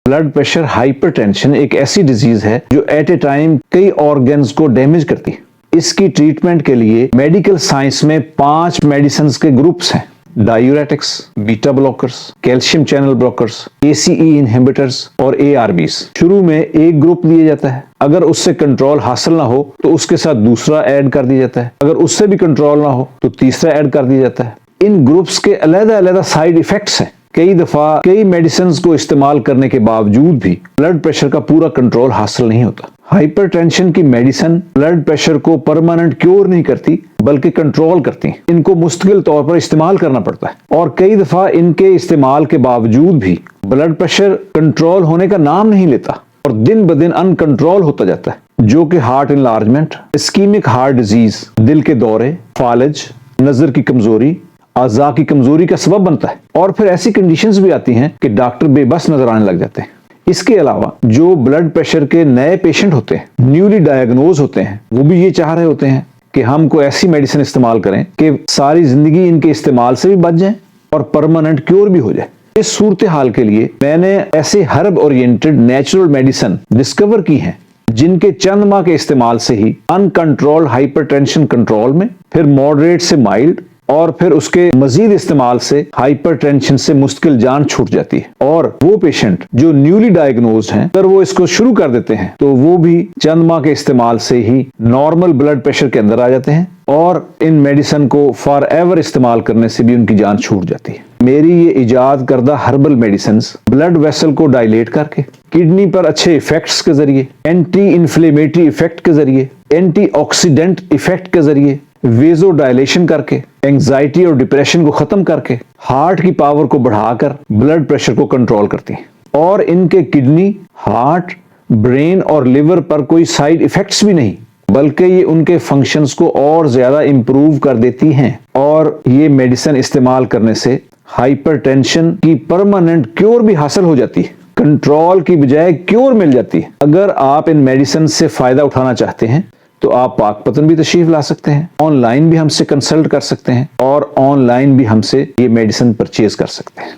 Blood pressure hyper tension ایک ایسی disease ہے جو ایٹ اے ٹائم کئی آرگنز کو ڈیمیج کرتی ہے۔ اس کی ٹریٹمنٹ کے لیے میڈیکل سائنس میں 5 میڈیسنز کے گروپس ہیں: diuretics, beta blockers, calcium channel blockers, ACE inhibitors اور ARBs۔ شروع میں ایک گروپ لیا جاتا ہے، اگر اس سے کنٹرول حاصل نہ ہو تو اس کے ساتھ دوسرا ایڈ کر دیا جاتا ہے، اگر اس سے بھی کنٹرول نہ ہو تو تیسرا ایڈ کر دیا جاتا ہے۔ ان گروپس کے علیحدہ علیحدہ سائیڈ ایفیکٹس ہیں۔ کئی دفعہ کئی میڈیسنز کو استعمال کرنے کے باوجود بھی بلڈ پریشر کا پورا کنٹرول حاصل نہیں ہوتا۔ ہائپر ٹینشن کی میڈیسن بلڈ پریشر کو پرماننٹ کیور نہیں کرتی بلکہ کنٹرول کرتی ہیں۔ ان کو مستقل طور پر استعمال کرنا پڑتا ہے اور کئی دفعہ ان کے استعمال کے باوجود بھی بلڈ پریشر کنٹرول ہونے کا نام نہیں لیتا اور دن بدن ان کنٹرول ہوتا جاتا ہے، جو کہ ہارٹ انلارجمنٹ، اسکیمک ہارٹ ڈیزیز، دل کے دورے، فالج، نظر کی کمزوری، اعضاء کی کمزوری کا سبب بنتا ہے۔ اور پھر ایسی کنڈیشنز بھی آتی ہیں کہ ڈاکٹر بے بس نظر آنے لگ جاتے ہیں۔ اس کے علاوہ جو بلڈ پریشر کے نئے پیشنٹ ہوتے ہیں، نیولی ڈائیگنوز ہوتے ہیں، وہ بھی یہ چاہ رہے ہوتے ہیں کہ ہم کوئی ایسی میڈیسن استعمال کریں کہ ساری زندگی ان کے استعمال سے بھی بچ جائیں اور پرماننٹ کیور بھی ہو جائے۔ اس صورتحال کے لیے میں نے ایسے herb oriented natural medicine discover کی ہیں جن کے چند ماہ کے استعمال سے ہی ان کنٹرول ہائپر ٹینشن کنٹرول میں، پھر ماڈریٹ سے مائلڈ اور پھر اس کے مزید استعمال سے ہائپر ٹینشن سے مستقل جان چھوٹ جاتی ہے۔ اور وہ پیشنٹ جو نیولی ڈائیگنوزڈ ہیں، اگر وہ اس کو شروع کر دیتے ہیں تو وہ بھی چند ماہ کے استعمال سے ہی نارمل بلڈ پریشر کے اندر آ جاتے ہیں اور ان میڈیسن کو فار ایور استعمال کرنے سے بھی ان کی جان چھوٹ جاتی ہے۔ میری یہ ایجاد کردہ ہربل میڈیسنز بلڈ ویسل کو ڈائلیٹ کر کے، کڈنی پر اچھے ایفیکٹس کے ذریعے، اینٹی انفلیمیٹری ایفیکٹ کے ذریعے، اینٹی آکسیڈنٹ ایفیکٹ کے ذریعے، ویزو ڈائلیشن کر کے، اینگزائٹی اور ڈپریشن کو ختم کر کے، ہارٹ کی پاور کو بڑھا کر بلڈ پریشر کو کنٹرول کرتی ہیں۔ اور ان کے کڈنی، ہارٹ، برین اور لیور پر کوئی سائیڈ ایفیکٹس بھی نہیں، بلکہ یہ ان کے فنکشنز کو اور زیادہ امپروو کر دیتی ہیں۔ اور یہ میڈیسن استعمال کرنے سے ہائپر ٹینشن کی پرماننٹ کیور بھی حاصل ہو جاتی ہے، کنٹرول کی بجائے کیور مل جاتی ہے۔ اگر آپ ان میڈیسن سے فائدہ اٹھانا چاہتے ہیں تو آپ پاک پتن بھی تشریف لا سکتے ہیں، آن لائن بھی ہم سے کنسلٹ کر سکتے ہیں اور آن لائن بھی ہم سے یہ میڈیسن پرچیز کر سکتے ہیں۔